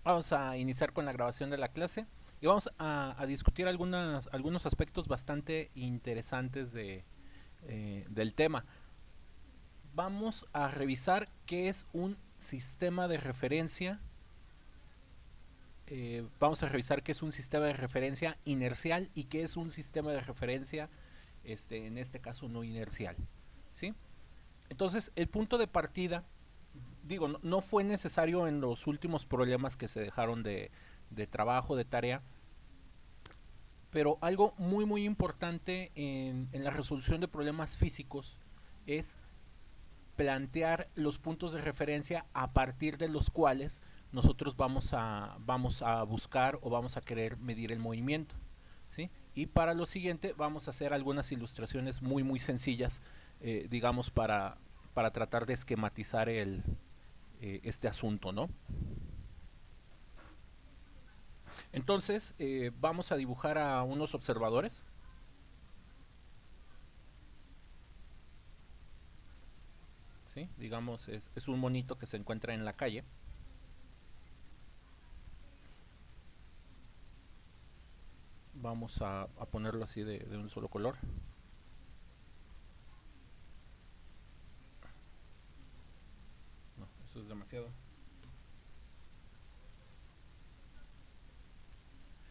Vamos a iniciar con la grabación de la clase y vamos a discutir algunos aspectos bastante interesantes del tema. Vamos a revisar qué es un sistema de referencia. Vamos a revisar qué es un sistema de referencia inercial y qué es un sistema de referencia, en este caso no inercial. ¿Sí? Entonces, el punto de partida, digo, no fue necesario en los últimos problemas que se dejaron de trabajo, de tarea, pero algo muy muy importante en la resolución de problemas físicos es plantear los puntos de referencia a partir de los cuales nosotros vamos a buscar o vamos a querer medir el movimiento. ¿Sí? Y para lo siguiente vamos a hacer algunas ilustraciones muy muy sencillas, digamos, para tratar de esquematizar este asunto, ¿no? Entonces, vamos a dibujar a unos observadores. ¿Sí? Digamos, es un monito que se encuentra en la calle. Vamos a ponerlo así de un solo color. No, eso es demasiado.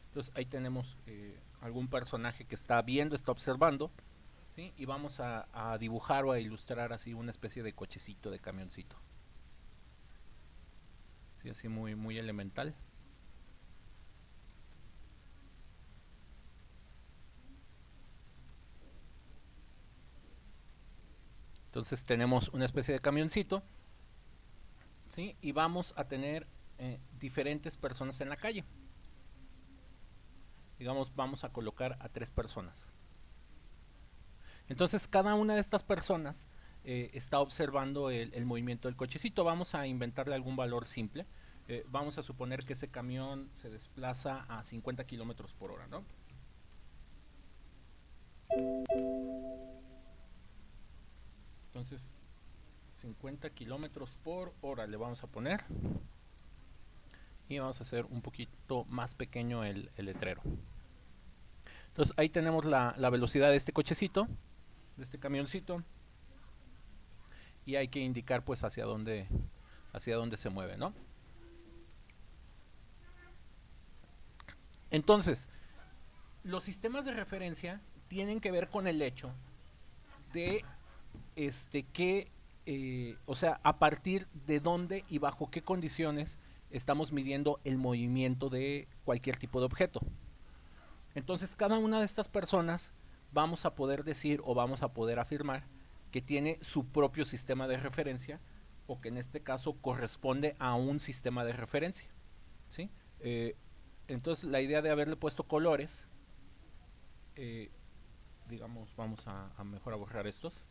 Entonces ahí tenemos algún personaje que está viendo, está observando. ¿Sí? Y vamos a dibujar o a ilustrar así una especie de cochecito, de camioncito. ¿Sí? Así muy, muy elemental. Entonces tenemos una especie de camioncito. ¿Sí? Y vamos a tener diferentes personas en la calle. Digamos, vamos a colocar a 3 personas. Entonces cada una de estas personas está observando el movimiento del cochecito. Vamos a inventarle algún valor simple. Vamos a suponer que ese camión se desplaza a 50 kilómetros por hora, ¿no? Entonces 50 kilómetros por hora le vamos a poner. Y vamos a hacer un poquito más pequeño el letrero. Entonces ahí tenemos la velocidad de este cochecito, de este camioncito. Y hay que indicar pues hacia dónde se mueve, ¿no? Entonces, los sistemas de referencia tienen que ver con el hecho de que, o sea, a partir de dónde y bajo qué condiciones estamos midiendo el movimiento de cualquier tipo de objeto. Entonces, cada una de estas personas vamos a poder decir o vamos a poder afirmar que tiene su propio sistema de referencia o que en este caso corresponde a un sistema de referencia. ¿Sí? Entonces, la idea de haberle puesto colores, eh, digamos, vamos a mejor a borrar estos.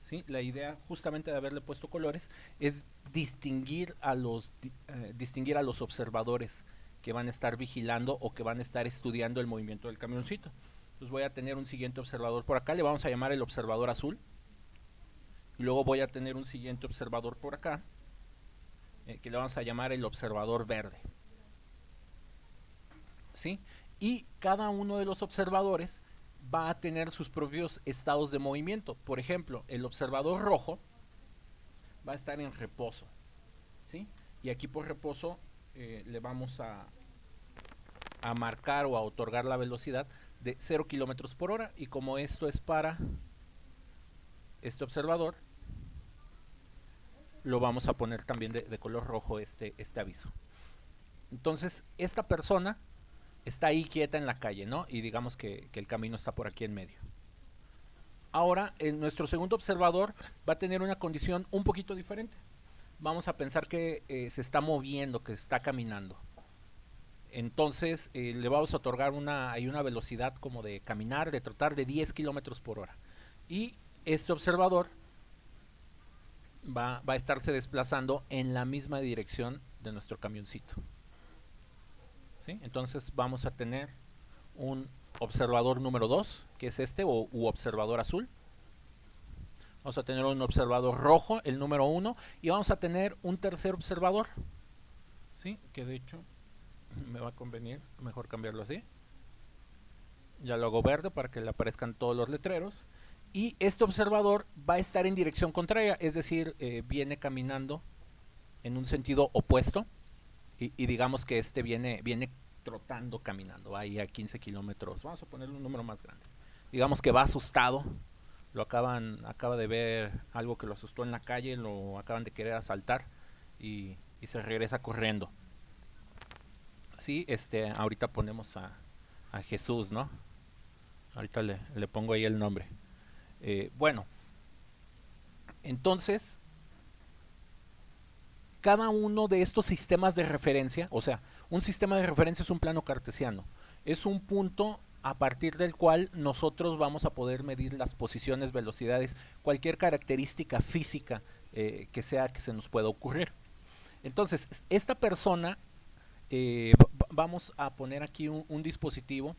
¿Sí? La idea justamente de haberle puesto colores es distinguir a los observadores que van a estar vigilando o que van a estar estudiando el movimiento del camioncito. Entonces voy a tener un siguiente observador por acá, le vamos a llamar el observador azul. Y luego voy a tener un siguiente observador por acá, que le vamos a llamar el observador verde. ¿Sí? Y cada uno de los observadores va a tener sus propios estados de movimiento. Por ejemplo, el observador rojo va a estar en reposo. ¿Sí? Y aquí por reposo le vamos a marcar o a otorgar la velocidad de 0 kilómetros por hora. Y como esto es para este observador, lo vamos a poner también de color rojo este aviso. Entonces, esta persona está ahí quieta en la calle, ¿no? Y digamos que el camino está por aquí en medio. Ahora, nuestro segundo observador va a tener una condición un poquito diferente. Vamos a pensar que se está moviendo, que está caminando. Entonces le vamos a otorgar hay una velocidad como de caminar, de trotar de 10 kilómetros por hora. Y este observador va a estarse desplazando en la misma dirección de nuestro camioncito. ¿Sí? Entonces vamos a tener un observador número 2, que es este, u observador azul. Vamos a tener un observador rojo, el número 1, y vamos a tener un tercer observador, Sí, que de hecho me va a convenir mejor cambiarlo así. Ya lo hago verde para que le aparezcan todos los letreros. Y este observador va a estar en dirección contraria, es decir, viene caminando en un sentido opuesto. Y digamos que este viene trotando, caminando, va ahí a 15 kilómetros. Vamos a ponerle un número más grande. Digamos que va asustado. Acaba de ver algo que lo asustó en la calle, lo acaban de querer asaltar y se regresa corriendo. Sí, ahorita ponemos a Jesús, ¿no? Ahorita le pongo ahí el nombre. Bueno, entonces, cada uno de estos sistemas de referencia, o sea, un sistema de referencia es un plano cartesiano, es un punto a partir del cual nosotros vamos a poder medir las posiciones, velocidades, cualquier característica física que sea que se nos pueda ocurrir. Entonces, esta persona, vamos a poner aquí un dispositivo,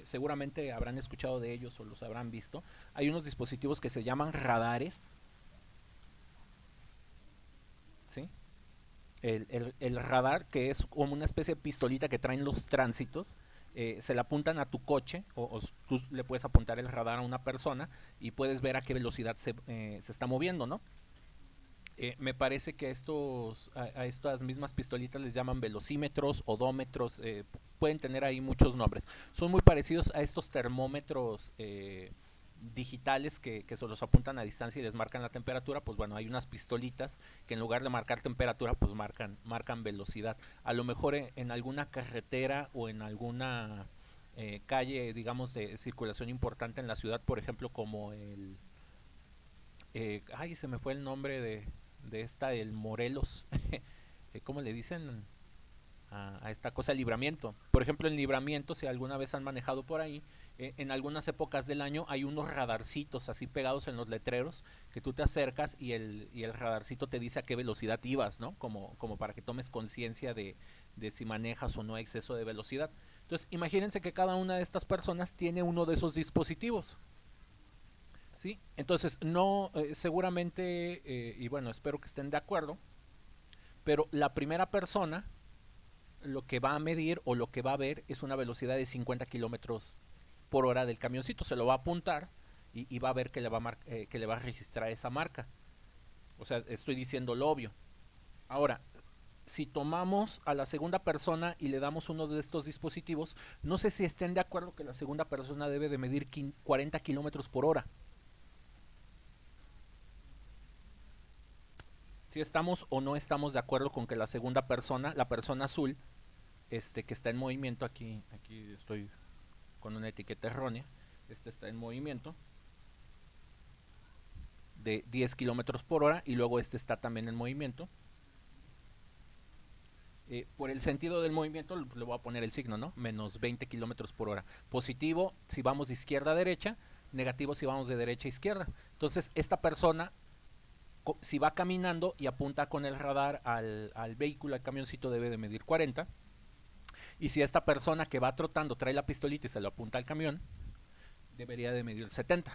seguramente habrán escuchado de ellos o los habrán visto. Hay unos dispositivos que se llaman radares, ¿sí? El radar, que es como una especie de pistolita que traen los tránsitos, se le apuntan a tu coche o tú le puedes apuntar el radar a una persona y puedes ver a qué velocidad se está moviendo, ¿no? Me parece que a estas mismas pistolitas les llaman velocímetros, odómetros, pueden tener ahí muchos nombres. Son muy parecidos a estos termómetros digitales que se los apuntan a distancia y les marcan la temperatura. Pues bueno, hay unas pistolitas que en lugar de marcar temperatura, pues marcan velocidad. A lo mejor en alguna carretera o en alguna calle, digamos, de circulación importante en la ciudad, por ejemplo, como ay, se me fue el nombre de esta, el Morelos. ¿Cómo le dicen a esta cosa? Libramiento. Por ejemplo, en Libramiento, si alguna vez han manejado por ahí, en algunas épocas del año hay unos radarcitos así pegados en los letreros que tú te acercas y el radarcito te dice a qué velocidad ibas, ¿no? Como para que tomes conciencia de si manejas o no a exceso de velocidad. Entonces, imagínense que cada una de estas personas tiene uno de esos dispositivos. ¿Sí? Entonces, no, seguramente, y bueno, espero que estén de acuerdo, pero la primera persona lo que va a medir o lo que va a ver es una velocidad de 50 kilómetros por hora del camioncito. Se lo va a apuntar y va a ver que le va a registrar esa marca. O sea, estoy diciendo lo obvio. Ahora, si tomamos a la segunda persona y le damos uno de estos dispositivos, no sé si estén de acuerdo que la segunda persona debe de medir 40 kilómetros por hora. Si estamos o no estamos de acuerdo con que la segunda persona, la persona azul, que está en movimiento, aquí estoy con una etiqueta errónea, está en movimiento de 10 kilómetros por hora y luego está también en movimiento. Por el sentido del movimiento le voy a poner el signo, ¿no? Menos 20 kilómetros por hora. Positivo si vamos de izquierda a derecha, negativo si vamos de derecha a izquierda. Entonces, esta persona, si va caminando y apunta con el radar al vehículo, al camioncito, debe de medir 40. Y si esta persona que va trotando trae la pistolita y se lo apunta al camión, debería de medir 70.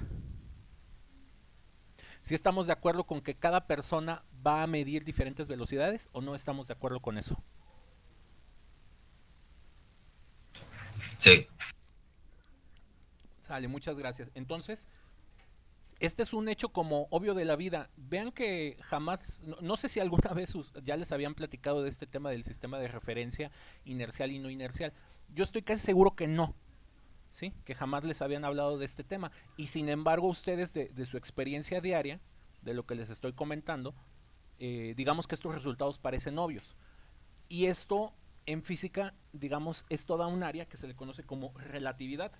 Si estamos de acuerdo con que cada persona va a medir diferentes velocidades o no estamos de acuerdo con eso. Sí, Sale, muchas gracias. Entonces, este es un hecho como obvio de la vida. Vean que jamás, no sé si alguna vez ya les habían platicado de este tema del sistema de referencia inercial y no inercial. Yo estoy casi seguro que no, ¿sí? Que jamás les habían hablado de este tema. Y sin embargo, ustedes de su experiencia diaria, de lo que les estoy comentando, digamos que estos resultados parecen obvios. Y esto en física, digamos, es toda un área que se le conoce como relatividad.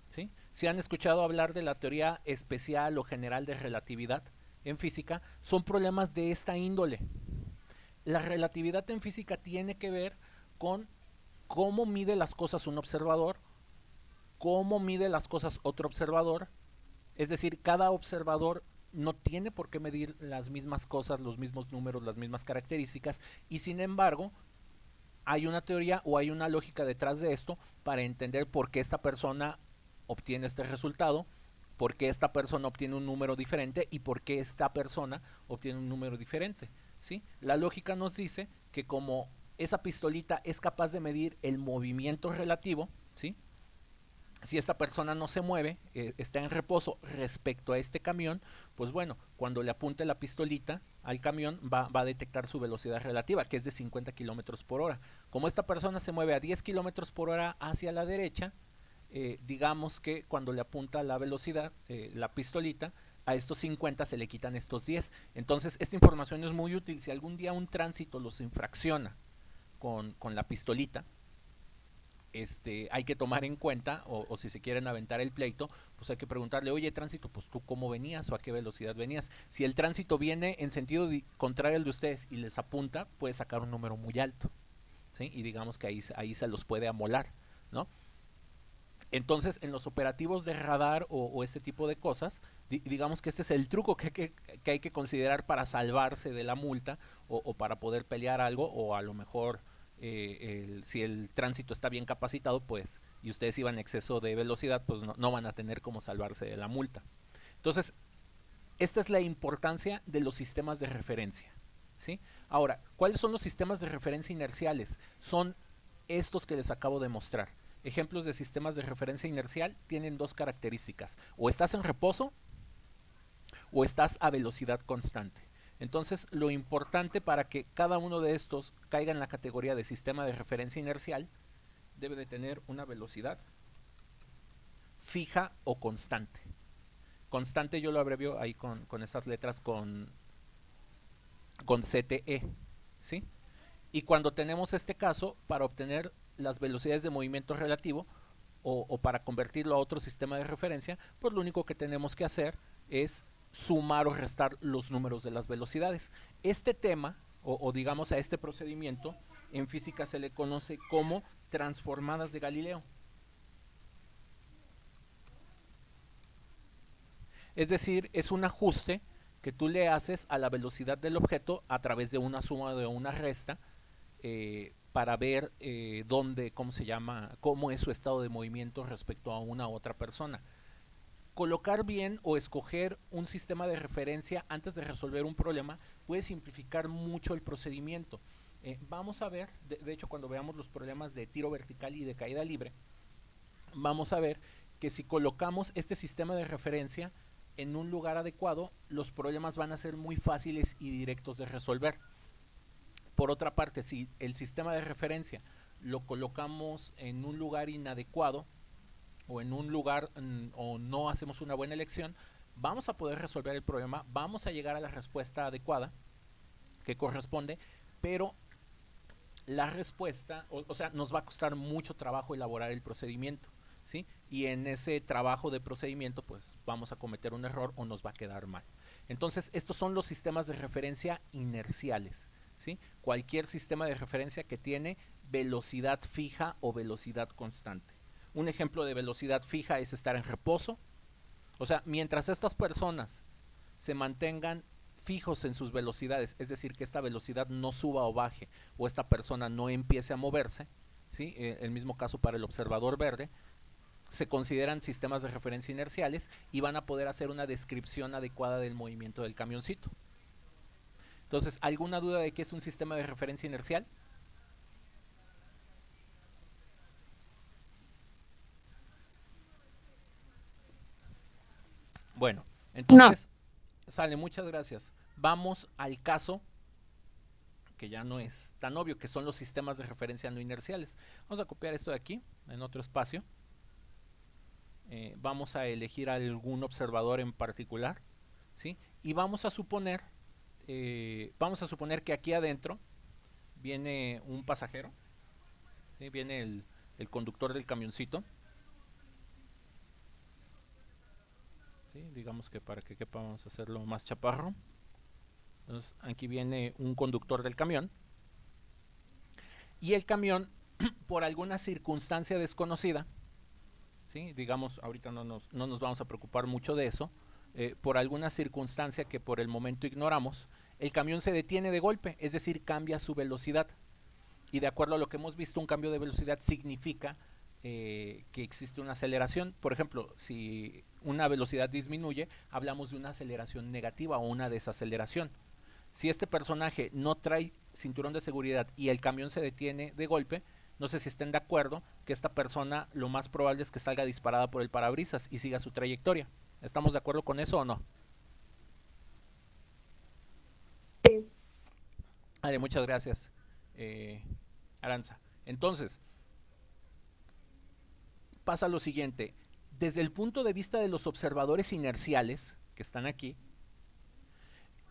¿Sí? Si han escuchado hablar de la teoría especial o general de relatividad en física, son problemas de esta índole. La relatividad en física tiene que ver con cómo mide las cosas un observador, cómo mide las cosas otro observador. Es decir, cada observador no tiene por qué medir las mismas cosas, los mismos números, las mismas características, y sin embargo, hay una teoría o hay una lógica detrás de esto para entender por qué esta persona obtiene este resultado, por qué esta persona obtiene un número diferente y por qué esta persona obtiene un número diferente. ¿Sí? La lógica nos dice que como esa pistolita es capaz de medir el movimiento relativo, ¿sí? Si esta persona no se mueve, está en reposo respecto a este camión, pues bueno, cuando le apunte la pistolita al camión va a detectar su velocidad relativa, que es de 50 kilómetros por hora. Como esta persona se mueve a 10 kilómetros por hora hacia la derecha, digamos que cuando le apunta la velocidad, la pistolita, a estos 50 se le quitan estos 10. Entonces, esta información es muy útil. Si algún día un tránsito los infracciona con la pistolita, hay que tomar en cuenta, o si se quieren aventar el pleito, pues hay que preguntarle, oye, tránsito, pues tú cómo venías o a qué velocidad venías. Si el tránsito viene en sentido contrario al de ustedes y les apunta, puede sacar un número muy alto, ¿sí? Y digamos que ahí se los puede amolar, ¿no? Entonces, en los operativos de radar o este tipo de cosas, digamos que este es el truco que hay que considerar para salvarse de la multa o para poder pelear algo, o a lo mejor si el tránsito está bien capacitado, pues, y ustedes iban en exceso de velocidad, pues no van a tener cómo salvarse de la multa. Entonces, esta es la importancia de los sistemas de referencia, ¿sí? Ahora, ¿cuáles son los sistemas de referencia inerciales? Son estos que les acabo de mostrar. Ejemplos de sistemas de referencia inercial tienen dos características: o estás en reposo o estás a velocidad constante. Entonces, lo importante para que cada uno de estos caiga en la categoría de sistema de referencia inercial, debe de tener una velocidad fija o constante. Constante yo lo abrevio ahí con estas letras con CTE, ¿sí? Y cuando tenemos este caso, para obtener las velocidades de movimiento relativo o para convertirlo a otro sistema de referencia, pues lo único que tenemos que hacer es sumar o restar los números de las velocidades. Este tema, o digamos a este procedimiento, en física se le conoce como transformadas de Galileo. Es decir, es un ajuste que tú le haces a la velocidad del objeto a través de una suma o de una resta, para ver dónde, cómo se llama, cómo es su estado de movimiento respecto a una u otra persona. Colocar bien o escoger un sistema de referencia antes de resolver un problema puede simplificar mucho el procedimiento. Vamos a ver, de hecho, cuando veamos los problemas de tiro vertical y de caída libre, vamos a ver que si colocamos este sistema de referencia en un lugar adecuado, los problemas van a ser muy fáciles y directos de resolver. Por otra parte, si el sistema de referencia lo colocamos en un lugar inadecuado o en un lugar o no hacemos una buena elección, vamos a poder resolver el problema, vamos a llegar a la respuesta adecuada que corresponde, pero la respuesta, o sea, nos va a costar mucho trabajo elaborar el procedimiento, ¿sí? Y en ese trabajo de procedimiento, pues vamos a cometer un error o nos va a quedar mal. Entonces, estos son los sistemas de referencia inerciales, ¿sí? Cualquier sistema de referencia que tiene velocidad fija o velocidad constante. Un ejemplo de velocidad fija es estar en reposo. O sea, mientras estas personas se mantengan fijos en sus velocidades, es decir, que esta velocidad no suba o baje, o esta persona no empiece a moverse, ¿sí? El mismo caso para el observador verde, se consideran sistemas de referencia inerciales y van a poder hacer una descripción adecuada del movimiento del camioncito. Entonces, ¿alguna duda de qué es un sistema de referencia inercial? Bueno, No, entonces, sale, muchas gracias. Vamos al caso que ya no es tan obvio, que son los sistemas de referencia no inerciales. Vamos a copiar esto de aquí, en otro espacio. Vamos a elegir algún observador en particular, ¿sí? Y vamos a suponer que aquí adentro viene un pasajero, ¿sí? Viene el conductor del camioncito, ¿sí? Digamos que para que quepa vamos a hacerlo más chaparro. Entonces aquí viene un conductor del camión y el camión por alguna circunstancia desconocida, ¿sí? Digamos, ahorita no nos vamos a preocupar mucho de eso, por alguna circunstancia que por el momento ignoramos, el camión se detiene de golpe, es decir, cambia su velocidad. Y de acuerdo a lo que hemos visto, un cambio de velocidad significa que existe una aceleración. Por ejemplo, si una velocidad disminuye, hablamos de una aceleración negativa o una desaceleración. Si este personaje no trae cinturón de seguridad y el camión se detiene de golpe, no sé si estén de acuerdo que esta persona lo más probable es que salga disparada por el parabrisas y siga su trayectoria. ¿Estamos de acuerdo con eso o no? Sí. Vale, muchas gracias, eh, Aranza. Entonces, pasa lo siguiente. Desde el punto de vista de los observadores inerciales que están aquí,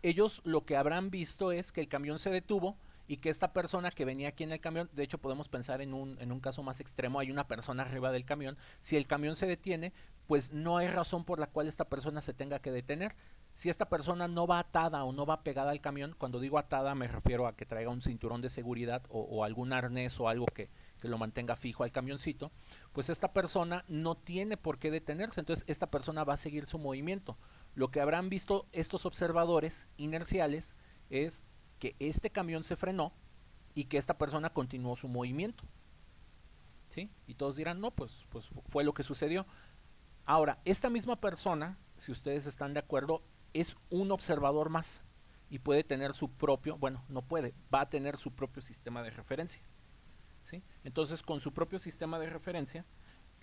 ellos lo que habrán visto es que el camión se detuvo y que esta persona que venía aquí en el camión, de hecho podemos pensar en un caso más extremo, hay una persona arriba del camión, si el camión se detiene, pues no hay razón por la cual esta persona se tenga que detener. Si esta persona no va atada o no va pegada al camión, cuando digo atada me refiero a que traiga un cinturón de seguridad o algún arnés o algo que lo mantenga fijo al camioncito, pues esta persona no tiene por qué detenerse, entonces esta persona va a seguir su movimiento. Lo que habrán visto estos observadores inerciales es que este camión se frenó y que esta persona continuó su movimiento. ¿Sí? Y todos dirán, no, pues fue lo que sucedió. Ahora, esta misma persona, si ustedes están de acuerdo, es un observador más y puede tener su propio, bueno, no puede, va a tener su propio sistema de referencia. ¿Sí? Entonces, con su propio sistema de referencia,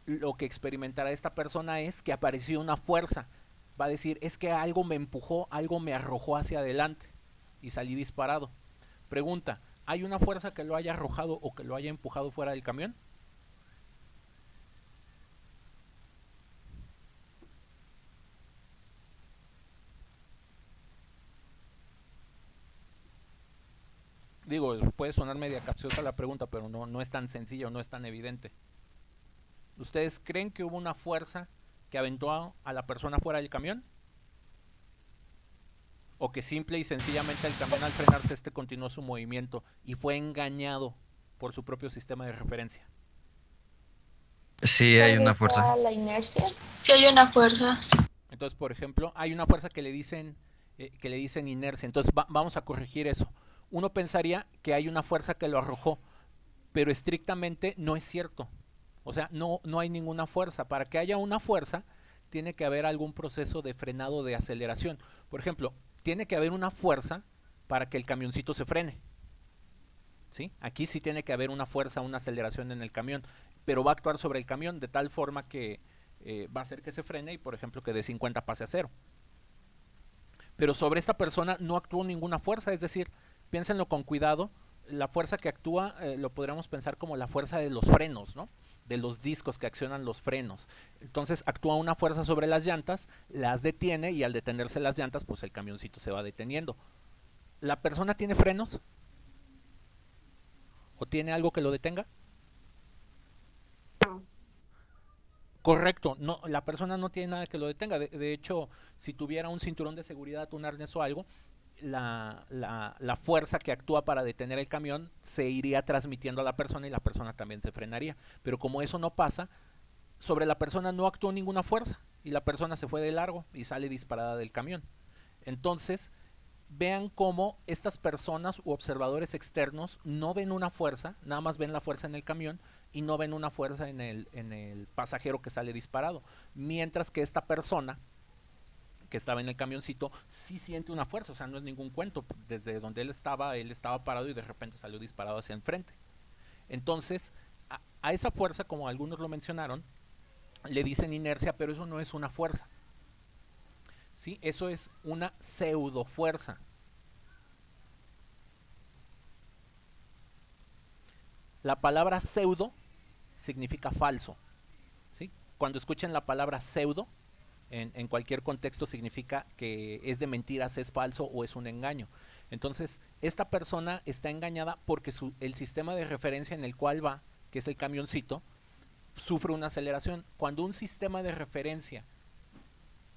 lo que experimentará esta persona es que apareció una fuerza. Va a decir, es que algo me empujó, algo me arrojó hacia adelante y salí disparado. Pregunta, ¿hay una fuerza que lo haya arrojado o que lo haya empujado fuera del camión? Digo, puede sonar media capciosa la pregunta, pero no es tan sencilla o no es tan evidente. ¿Ustedes creen que hubo una fuerza que aventó a la persona fuera del camión? ¿O que simple y sencillamente el camión al frenarse continuó su movimiento y fue engañado por su propio sistema de referencia? Sí, hay Tal una vez fuerza. sea la inercia. Si hay una fuerza. Entonces, por ejemplo, hay una fuerza que le dicen inercia. Entonces, vamos a corregir eso. Uno pensaría que hay una fuerza que lo arrojó, pero estrictamente no es cierto. O sea, no hay ninguna fuerza. Para que haya una fuerza, tiene que haber algún proceso de frenado de aceleración. Por ejemplo, tiene que haber una fuerza para que el camioncito se frene. ¿Sí? Aquí sí tiene que haber una fuerza, una aceleración en el camión, pero va a actuar sobre el camión de tal forma que va a hacer que se frene y, por ejemplo, que de 50 pase a 0. Pero sobre esta persona no actuó ninguna fuerza, es decir, piénsenlo con cuidado, la fuerza que actúa lo podríamos pensar como la fuerza de los frenos, ¿no? De los discos que accionan los frenos. Entonces actúa una fuerza sobre las llantas, las detiene y al detenerse las llantas, pues el camioncito se va deteniendo. ¿La persona tiene frenos? ¿O tiene algo que lo detenga? No. Correcto, no, la persona no tiene nada que lo detenga. De hecho, si tuviera un cinturón de seguridad, un arnés o algo, la fuerza que actúa para detener el camión se iría transmitiendo a la persona y la persona también se frenaría. Pero como eso no pasa, sobre la persona no actuó ninguna fuerza y la persona se fue de largo y sale disparada del camión. Entonces, vean cómo estas personas u observadores externos no ven una fuerza, nada más ven la fuerza en el camión y no ven una fuerza en el pasajero que sale disparado. Mientras que esta persona que estaba en el camioncito sí siente una fuerza, o sea, no es ningún cuento. Desde donde él estaba parado y de repente salió disparado hacia enfrente. Entonces, a esa fuerza, como algunos lo mencionaron, le dicen inercia, pero eso no es una fuerza. ¿Sí? Eso es una pseudo fuerza. La palabra pseudo significa falso. ¿Sí? Cuando escuchen la palabra pseudo, en cualquier contexto significa que es de mentiras, es falso o es un engaño. Entonces, esta persona está engañada porque el sistema de referencia en el cual va, que es el camioncito, sufre una aceleración. Cuando un sistema de referencia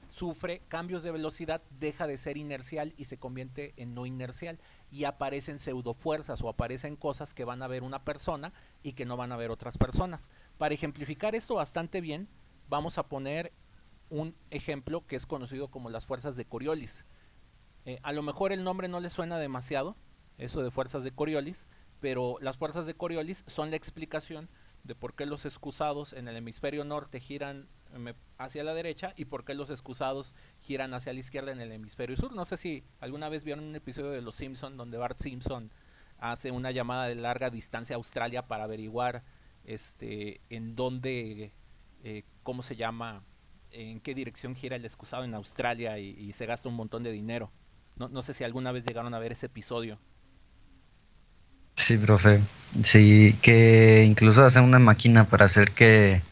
sufre cambios de velocidad, deja de ser inercial y se convierte en no inercial y aparecen pseudofuerzas o aparecen cosas que van a ver una persona y que no van a ver otras personas. Para ejemplificar esto bastante bien, vamos a poner un ejemplo que es conocido como las fuerzas de Coriolis. A lo mejor el nombre no le suena demasiado, eso de fuerzas de Coriolis, pero las fuerzas de Coriolis son la explicación de por qué los excusados en el hemisferio norte giran hacia la derecha y por qué los excusados giran hacia la izquierda en el hemisferio sur. No sé si alguna vez vieron un episodio de Los Simpson donde Bart Simpson hace una llamada de larga distancia a Australia para averiguar en dónde, cómo se llama, en qué dirección gira el excusado en Australia y se gasta un montón de dinero. No sé si alguna vez llegaron a ver ese episodio. Sí, profe. Sí, que incluso hacen una máquina para hacer que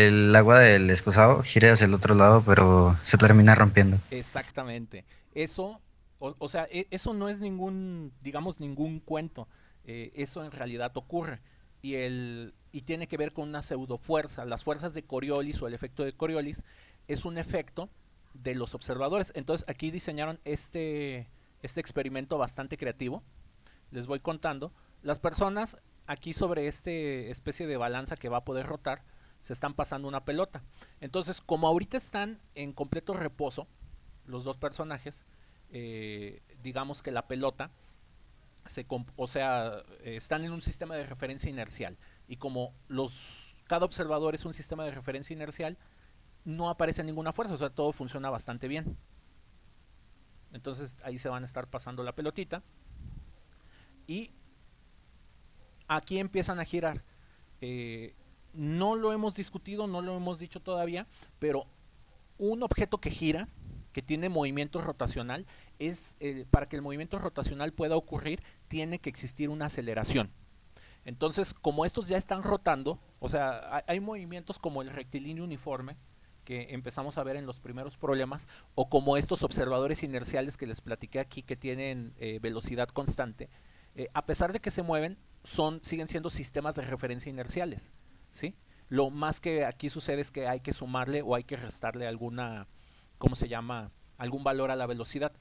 el agua del excusado gire hacia el otro lado, pero se termina rompiendo. Exactamente. Eso, o sea, eso no es ningún, digamos, ningún cuento. Eso en realidad ocurre. Y tiene que ver con una pseudofuerza. Las fuerzas de Coriolis o el efecto de Coriolis es un efecto de los observadores. Entonces aquí diseñaron este experimento bastante creativo. Les voy contando. Las personas aquí sobre este especie de balanza que va a poder rotar se están pasando una pelota. Entonces, como ahorita están en completo reposo, los dos personajes, digamos que la pelota, o sea, están en un sistema de referencia inercial. Y como cada observador es un sistema de referencia inercial, no aparece ninguna fuerza, o sea, todo funciona bastante bien. Entonces ahí se van a estar pasando la pelotita. Y aquí empiezan a girar. Eh, no lo hemos discutido, no lo hemos dicho todavía, pero un objeto que gira, que tiene movimiento rotacional, para que el movimiento rotacional pueda ocurrir, tiene que existir una aceleración. Entonces, como estos ya están rotando, o sea, hay movimientos como el rectilíneo uniforme, que empezamos a ver en los primeros problemas, o como estos observadores inerciales que les platiqué aquí, que tienen velocidad constante, a pesar de que se mueven, siguen siendo sistemas de referencia inerciales, ¿sí? Lo más que aquí sucede es que hay que sumarle o hay que restarle alguna, ¿cómo se llama? Algún valor a la velocidad.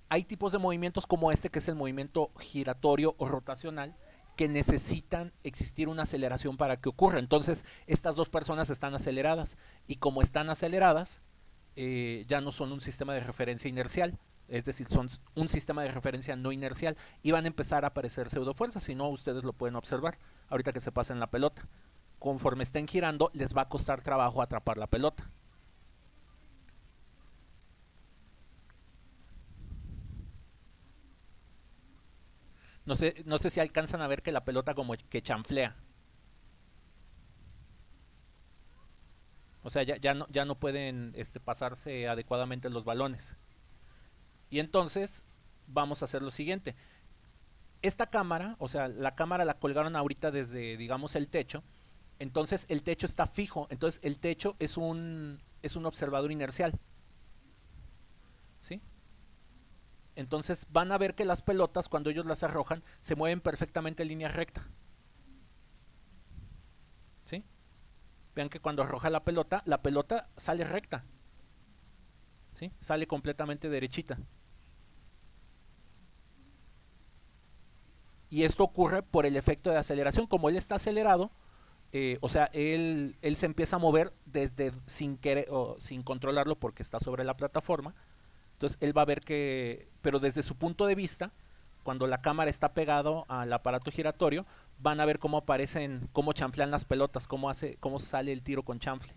Hay tipos de movimientos como este, que es el movimiento giratorio o rotacional, que necesitan existir una aceleración para que ocurra. Entonces, estas dos personas están aceleradas, y como están aceleradas, ya no son un sistema de referencia inercial, es decir, son un sistema de referencia no inercial, y van a empezar a aparecer pseudofuerzas. Si no, ustedes lo pueden observar ahorita que se pasen la pelota. Conforme estén girando, les va a costar trabajo atrapar la pelota. No sé si alcanzan a ver que la pelota como que chanflea. O sea, ya no pueden pasarse adecuadamente los balones. Y entonces vamos a hacer lo siguiente. Esta cámara, o sea, la cámara la colgaron ahorita desde, digamos, el techo. Entonces el techo está fijo. Entonces el techo es un observador inercial, ¿sí? Entonces van a ver que las pelotas, cuando ellos las arrojan, se mueven perfectamente en línea recta, ¿sí? Vean que cuando arroja la pelota sale recta, ¿sí? Sale completamente derechita. Y esto ocurre por el efecto de aceleración. Como él está acelerado, o sea, él se empieza a mover sin querer o sin controlarlo, porque está sobre la plataforma. Entonces él va a ver que, pero desde su punto de vista, cuando la cámara está pegado al aparato giratorio, van a ver cómo aparecen, cómo chanflean las pelotas, cómo sale el tiro con chanfle.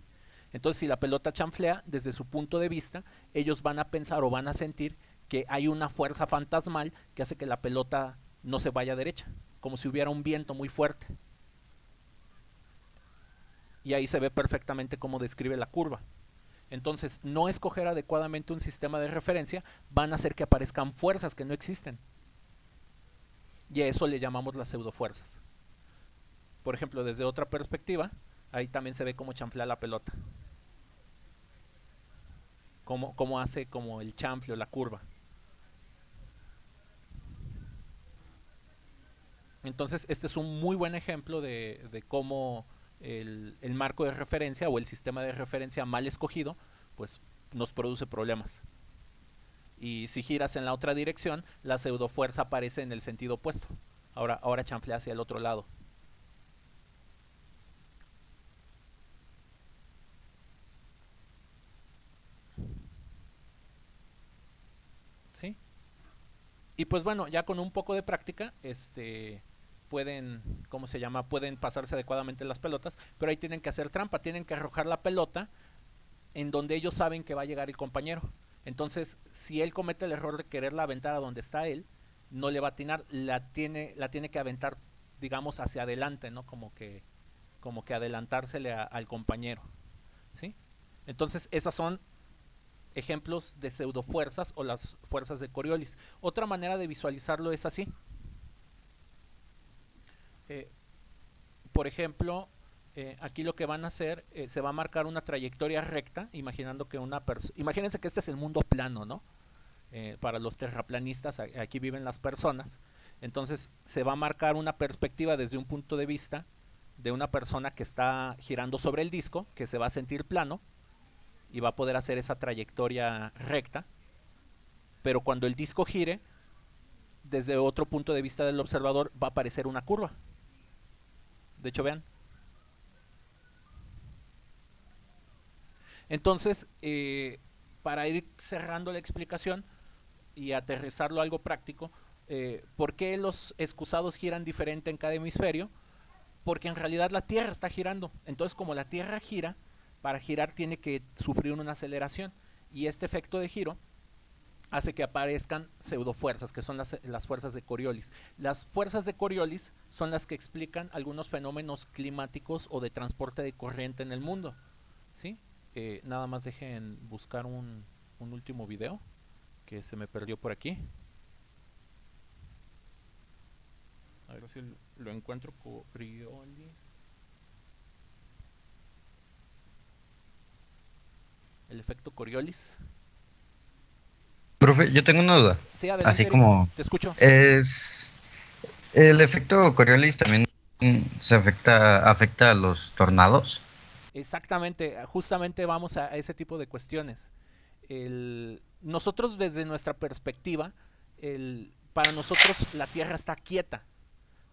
Entonces, si la pelota chanflea, desde su punto de vista, ellos van a pensar o van a sentir que hay una fuerza fantasmal que hace que la pelota no se vaya derecha, como si hubiera un viento muy fuerte. Y ahí se ve perfectamente cómo describe la curva. Entonces, no escoger adecuadamente un sistema de referencia van a hacer que aparezcan fuerzas que no existen. Y a eso le llamamos las pseudofuerzas. Por ejemplo, desde otra perspectiva, ahí también se ve cómo chanflea la pelota. Cómo hace como el chanfle o la curva. Entonces, este es un muy buen ejemplo de cómo el marco de referencia o el sistema de referencia mal escogido, pues nos produce problemas. Y si giras en la otra dirección, la pseudofuerza aparece en el sentido opuesto. Ahora chanflea hacia el otro lado. ¿Sí? Y pues bueno, ya con un poco de práctica, pueden, ¿cómo se llama? Pueden pasarse adecuadamente las pelotas, pero ahí tienen que hacer trampa, tienen que arrojar la pelota en donde ellos saben que va a llegar el compañero. Entonces, si él comete el error de quererla aventar a donde está él, no le va a atinar, la tiene que aventar, digamos, hacia adelante, ¿no? Como que adelantársele al compañero, ¿sí? Entonces, esas son ejemplos de pseudofuerzas o las fuerzas de Coriolis. Otra manera de visualizarlo es así. Por ejemplo, aquí lo que van a hacer, se va a marcar una trayectoria recta, imaginando que imagínense que este es el mundo plano, ¿no? Para los terraplanistas, aquí viven las personas. Entonces se va a marcar una perspectiva desde un punto de vista de una persona que está girando sobre el disco, que se va a sentir plano y va a poder hacer esa trayectoria recta. Pero cuando el disco gire, desde otro punto de vista del observador va a aparecer una curva. De hecho, vean. Entonces, para ir cerrando la explicación y aterrizarlo a algo práctico, ¿por qué los excusados giran diferente en cada hemisferio? Porque en realidad la Tierra está girando. Entonces, como la Tierra gira, para girar tiene que sufrir una aceleración. Y este efecto de giro hace que aparezcan pseudofuerzas, que son las fuerzas de Coriolis. Las fuerzas de Coriolis son las que explican algunos fenómenos climáticos o de transporte de corriente en el mundo, ¿sí? Nada más dejen buscar un último video que se me perdió por aquí. A ver si lo encuentro. Coriolis. El efecto Coriolis. Profe, yo tengo una duda. Sí, adelante, Así Eric. como Te escucho. es el efecto Coriolis también afecta a los tornados. Exactamente, justamente vamos a ese tipo de cuestiones. Nosotros desde nuestra perspectiva, para nosotros la Tierra está quieta,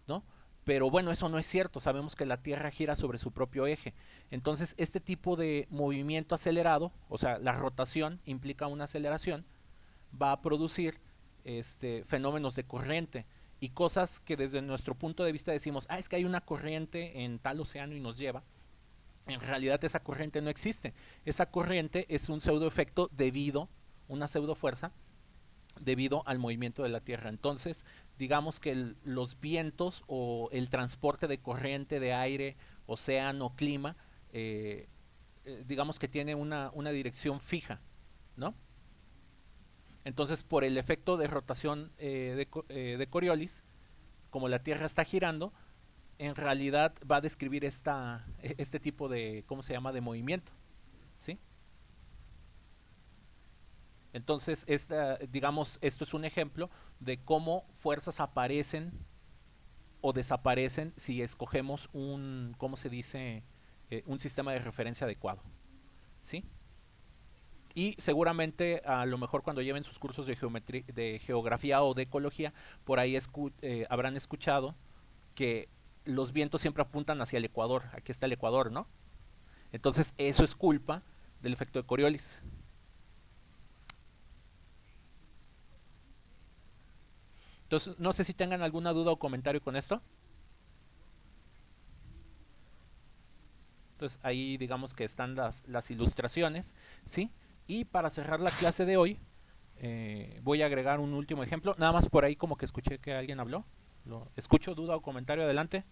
¿no? Pero bueno, eso no es cierto, sabemos que la Tierra gira sobre su propio eje. Entonces, este tipo de movimiento acelerado, o sea, la rotación implica una aceleración, va a producir fenómenos de corriente y cosas que desde nuestro punto de vista decimos, es que hay una corriente en tal océano y nos lleva. En realidad esa corriente no existe. Esa corriente es un pseudoefecto una pseudofuerza, debido al movimiento de la Tierra. Entonces, digamos que los vientos o el transporte de corriente de aire, océano, clima, digamos que tiene una dirección fija, ¿no? Entonces, por el efecto de rotación de Coriolis, como la Tierra está girando, en realidad va a describir este tipo de, ¿cómo se llama?, de movimiento, ¿sí? Entonces, digamos, esto es un ejemplo de cómo fuerzas aparecen o desaparecen si escogemos ¿cómo se dice?, un sistema de referencia adecuado, ¿sí? Y seguramente a lo mejor cuando lleven sus cursos de geografía o de ecología, por ahí habrán escuchado que los vientos siempre apuntan hacia el Ecuador. Aquí está el Ecuador, ¿no? Entonces eso es culpa del efecto de Coriolis. Entonces, no sé si tengan alguna duda o comentario con esto. Entonces ahí digamos que están las ilustraciones, ¿sí? Y para cerrar la clase de hoy, voy a agregar un último ejemplo. Nada más por ahí como que escuché que alguien habló. ¿Escucho duda o comentario? Adelante.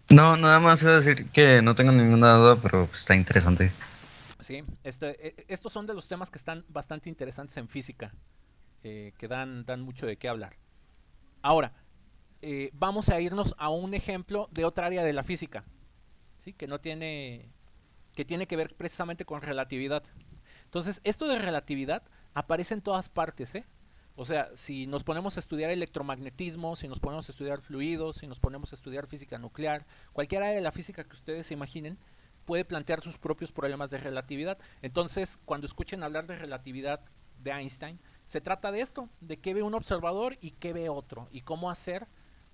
No, nada más iba a decir que no tengo ninguna duda, pero pues, está interesante. Sí, estos son de los temas que están bastante interesantes en física, que dan mucho de qué hablar. Ahora, vamos a irnos a un ejemplo de otra área de la física, ¿sí? Que tiene que ver precisamente con relatividad. Entonces, esto de relatividad aparece en todas partes, ¿eh? O sea, si nos ponemos a estudiar electromagnetismo, si nos ponemos a estudiar fluidos, si nos ponemos a estudiar física nuclear, cualquier área de la física que ustedes se imaginen, puede plantear sus propios problemas de relatividad. Entonces, cuando escuchen hablar de relatividad de Einstein, se trata de esto, de qué ve un observador y qué ve otro, y cómo hacer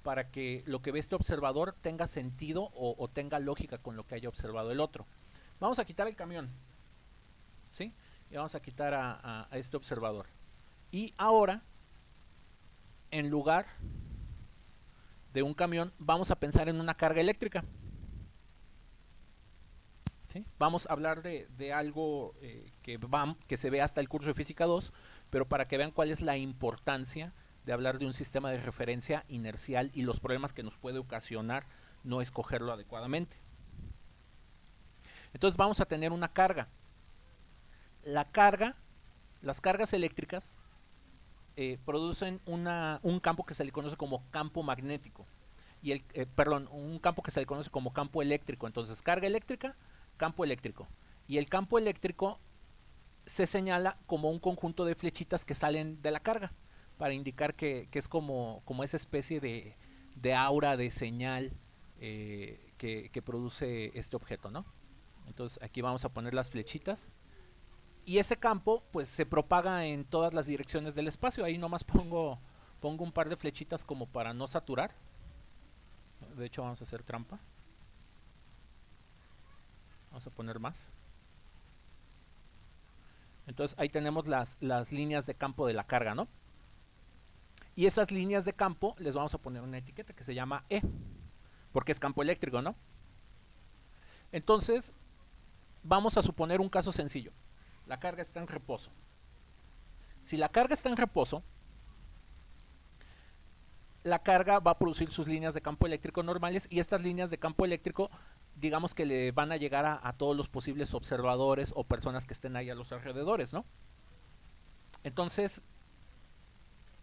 para que lo que ve este observador tenga sentido o tenga lógica con lo que haya observado el otro. Vamos a quitar el camión, ¿sí? Y vamos a quitar a este observador. Y ahora, en lugar de un camión, vamos a pensar en una carga eléctrica. ¿Sí? Vamos a hablar de algo que se ve hasta el curso de Física 2, pero para que vean cuál es la importancia de hablar de un sistema de referencia inercial y los problemas que nos puede ocasionar no escogerlo adecuadamente. Entonces vamos a tener una carga. Las cargas eléctricas producen un campo que se le conoce como campo magnético. Y un campo que se le conoce como campo eléctrico. Entonces, carga eléctrica, campo eléctrico. Y el campo eléctrico se señala como un conjunto de flechitas que salen de la carga, para indicar que es como esa especie de aura, de señal que produce este objeto, ¿no? Entonces aquí vamos a poner las flechitas. Y ese campo pues se propaga en todas las direcciones del espacio. Ahí nomás pongo un par de flechitas como para no saturar. De hecho vamos a hacer trampa. Vamos a poner más. Entonces ahí tenemos las líneas de campo de la carga, ¿no? Y esas líneas de campo les vamos a poner una etiqueta que se llama E, porque es campo eléctrico, ¿no? Entonces vamos a suponer un caso sencillo. La carga está en reposo. Si la carga está en reposo, la carga va a producir sus líneas de campo eléctrico normales, y estas líneas de campo eléctrico, digamos que le van a llegar a todos los posibles observadores o personas que estén ahí a los alrededores, ¿no? Entonces,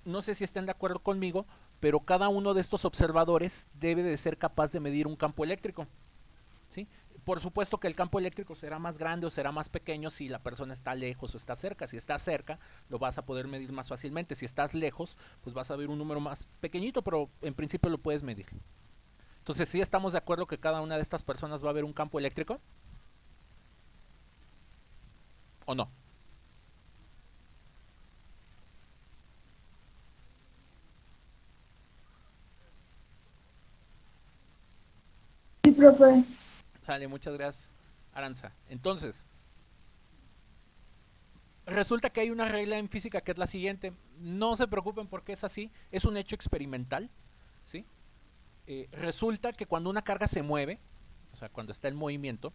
no sé si estén de acuerdo conmigo, pero cada uno de estos observadores debe de ser capaz de medir un campo eléctrico, ¿sí? Por supuesto que el campo eléctrico será más grande o será más pequeño si la persona está lejos o está cerca. Si está cerca, lo vas a poder medir más fácilmente. Si estás lejos, pues vas a ver un número más pequeñito, pero en principio lo puedes medir. Entonces, ¿sí estamos de acuerdo que cada una de estas personas va a ver un campo eléctrico? ¿O no? Sí, profe. Sale, muchas gracias, Aranza. Entonces, resulta que hay una regla en física que es la siguiente. No se preocupen porque es así. Es un hecho experimental, ¿sí? Resulta que cuando una carga se mueve, o sea, cuando está en movimiento,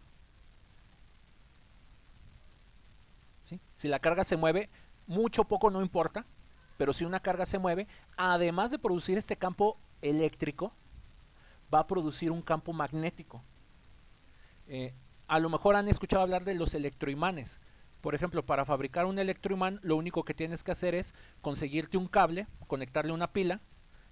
¿sí? Si la carga se mueve, mucho o poco no importa, pero si una carga se mueve, además de producir este campo eléctrico, va a producir un campo magnético. A lo mejor han escuchado hablar de los electroimanes. Por ejemplo, para fabricar un electroimán, lo único que tienes que hacer es conseguirte un cable, conectarle una pila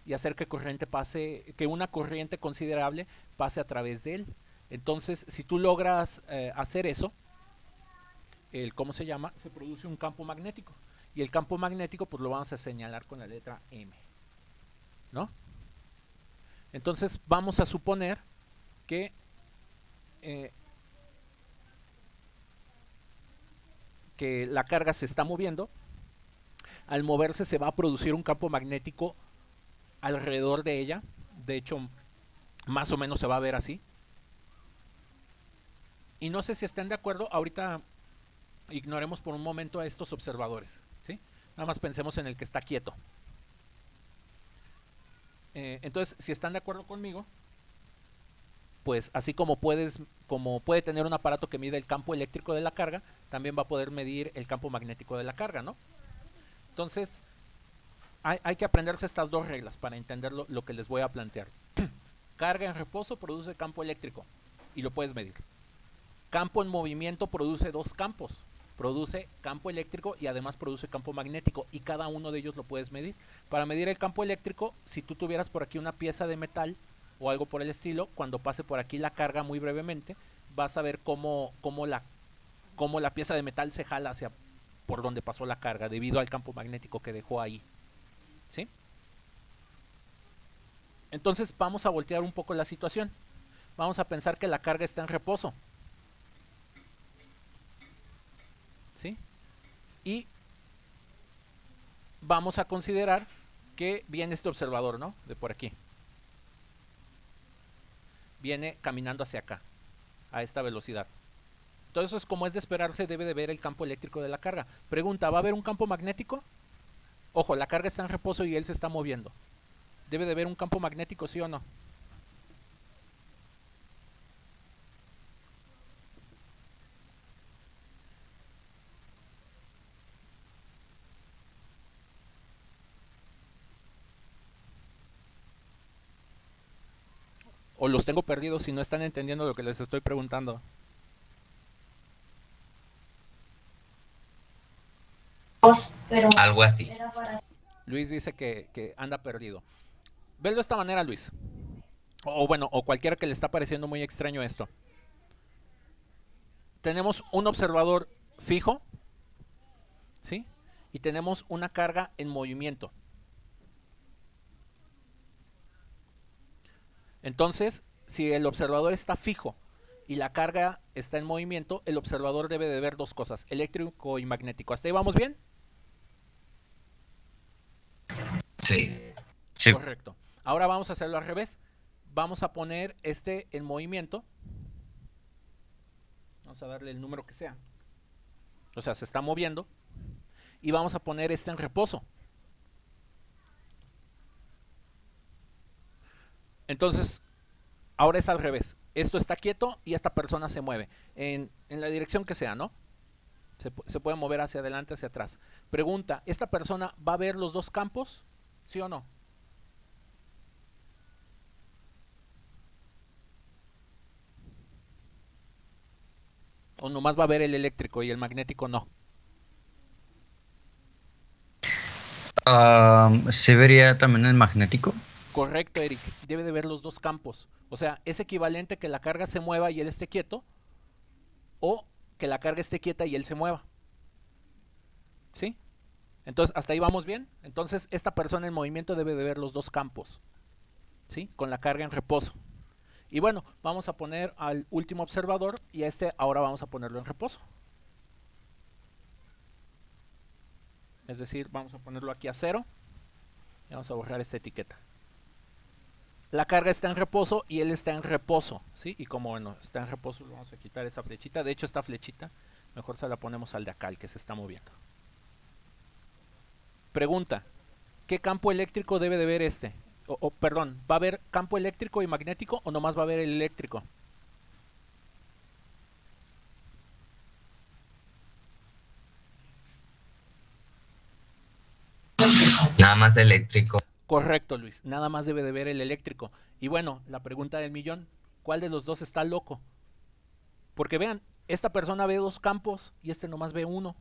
y hacer que una corriente considerable pase a través de él. Entonces, si tú logras hacer eso, ¿cómo se llama? Se produce un campo magnético. Y el campo magnético, pues lo vamos a señalar con la letra M, ¿no? Entonces, vamos a suponer que la carga se está moviendo. Al moverse se va a producir un campo magnético alrededor de ella. De hecho, más o menos se va a ver así. Y no sé si estén de acuerdo. Ahorita ignoremos por un momento a estos observadores, ¿sí? Nada más pensemos en el que está quieto. Entonces, si están de acuerdo conmigo, pues así como puede tener un aparato que mide el campo eléctrico de la carga, también va a poder medir el campo magnético de la carga, ¿no? Entonces, hay que aprenderse estas dos reglas para entender lo que les voy a plantear. Carga en reposo produce campo eléctrico y lo puedes medir. Campo en movimiento produce dos campos. Produce campo eléctrico y además produce campo magnético, y cada uno de ellos lo puedes medir. Para medir el campo eléctrico, si tú tuvieras por aquí una pieza de metal o algo por el estilo, cuando pase por aquí la carga muy brevemente, vas a ver cómo la pieza de metal se jala hacia por donde pasó la carga debido al campo magnético que dejó ahí, ¿sí? Entonces vamos a voltear un poco la situación. Vamos a pensar que la carga está en reposo, ¿sí? Y vamos a considerar que viene este observador, ¿no? De por aquí. Viene caminando hacia acá, a esta velocidad. Entonces, como es de esperarse, debe de ver el campo eléctrico de la carga. Pregunta, ¿va a haber un campo magnético? Ojo, la carga está en reposo y él se está moviendo. ¿Debe de haber un campo magnético, sí o no? O los tengo perdidos si no están entendiendo lo que les estoy preguntando. Algo así. Luis dice que anda perdido. Velo de esta manera, Luis. O bueno, o cualquiera que le está pareciendo muy extraño esto. Tenemos un observador fijo, ¿sí? Y tenemos una carga en movimiento. Entonces, si el observador está fijo y la carga está en movimiento, el observador debe de ver dos cosas, eléctrico y magnético. ¿Hasta ahí vamos bien? Sí. Sí. Correcto. Ahora vamos a hacerlo al revés. Vamos a poner este en movimiento. Vamos a darle el número que sea. O sea, se está moviendo. Y vamos a poner este en reposo. Entonces, ahora es al revés. Esto está quieto y esta persona se mueve. En la dirección que sea, ¿no? Se puede mover hacia adelante, hacia atrás. Pregunta, ¿esta persona va a ver los dos campos? ¿Sí o no? ¿O nomás va a ver el eléctrico y el magnético no? ¿Se vería también el magnético? Correcto, Eric. Debe de ver los dos campos. O sea, es equivalente que la carga se mueva y él esté quieto, o que la carga esté quieta y él se mueva. ¿Sí? Entonces, ¿hasta ahí vamos bien? Entonces, esta persona en movimiento debe de ver los dos campos. ¿Sí? Con la carga en reposo. Y bueno, vamos a poner al último observador y a este ahora vamos a ponerlo en reposo. Es decir, vamos a ponerlo aquí a 0 y vamos a borrar esta etiqueta. La carga está en reposo y él está en reposo, ¿sí? Y como bueno, está en reposo, vamos a quitar esa flechita. De hecho, esta flechita mejor se la ponemos al de acá, el que se está moviendo. Pregunta, ¿qué campo eléctrico debe de ver este? Perdón, ¿va a haber campo eléctrico y magnético o nomás va a haber el eléctrico? Nada más eléctrico. Correcto, Luis, nada más debe de ver el eléctrico. Y bueno, la pregunta del millón, ¿cuál de los dos está loco? Porque vean, esta persona ve dos campos y este nomás ve uno.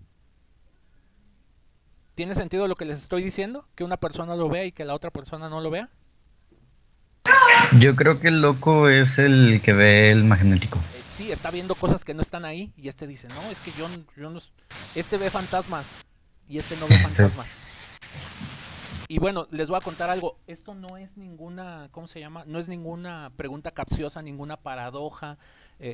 ¿Tiene sentido lo que les estoy diciendo? ¿Que una persona lo vea y que la otra persona no lo vea? Yo creo que el loco es el que ve el magnético. Sí, está viendo cosas que no están ahí y este dice, no, es que yo no... Este ve fantasmas y este no ve fantasmas. Y bueno, les voy a contar algo. Esto no es ninguna, ¿cómo se llama? No es ninguna pregunta capciosa, ninguna paradoja,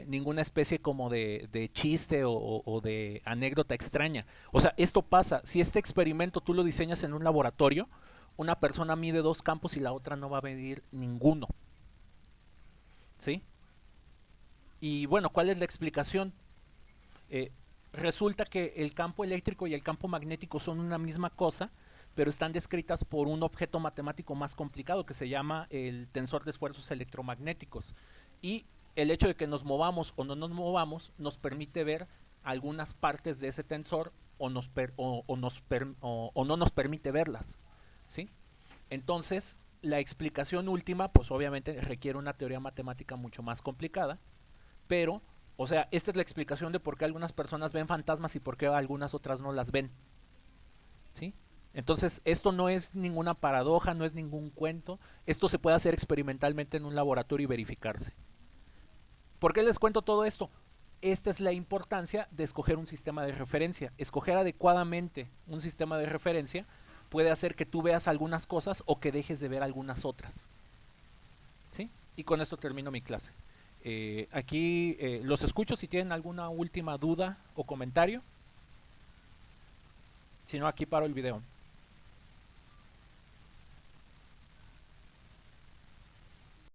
ninguna especie como de chiste o de anécdota extraña. O sea, esto pasa. Si este experimento tú lo diseñas en un laboratorio, una persona mide dos campos y la otra no va a medir ninguno. ¿Sí? Y bueno, ¿cuál es la explicación? Resulta que el campo eléctrico y el campo magnético son una misma cosa, pero están descritas por un objeto matemático más complicado que se llama el tensor de esfuerzos electromagnéticos. Y el hecho de que nos movamos o no nos movamos nos permite ver algunas partes de ese tensor o no nos permite verlas, ¿sí? Entonces, la explicación última, pues obviamente requiere una teoría matemática mucho más complicada, pero, o sea, esta es la explicación de por qué algunas personas ven fantasmas y por qué algunas otras no las ven, ¿sí? Entonces, esto no es ninguna paradoja, no es ningún cuento. Esto se puede hacer experimentalmente en un laboratorio y verificarse. ¿Por qué les cuento todo esto? Esta es la importancia de escoger un sistema de referencia. Escoger adecuadamente un sistema de referencia puede hacer que tú veas algunas cosas o que dejes de ver algunas otras. ¿Sí? Y con esto termino mi clase. Aquí los escucho si tienen alguna última duda o comentario. Si no, aquí paro el video.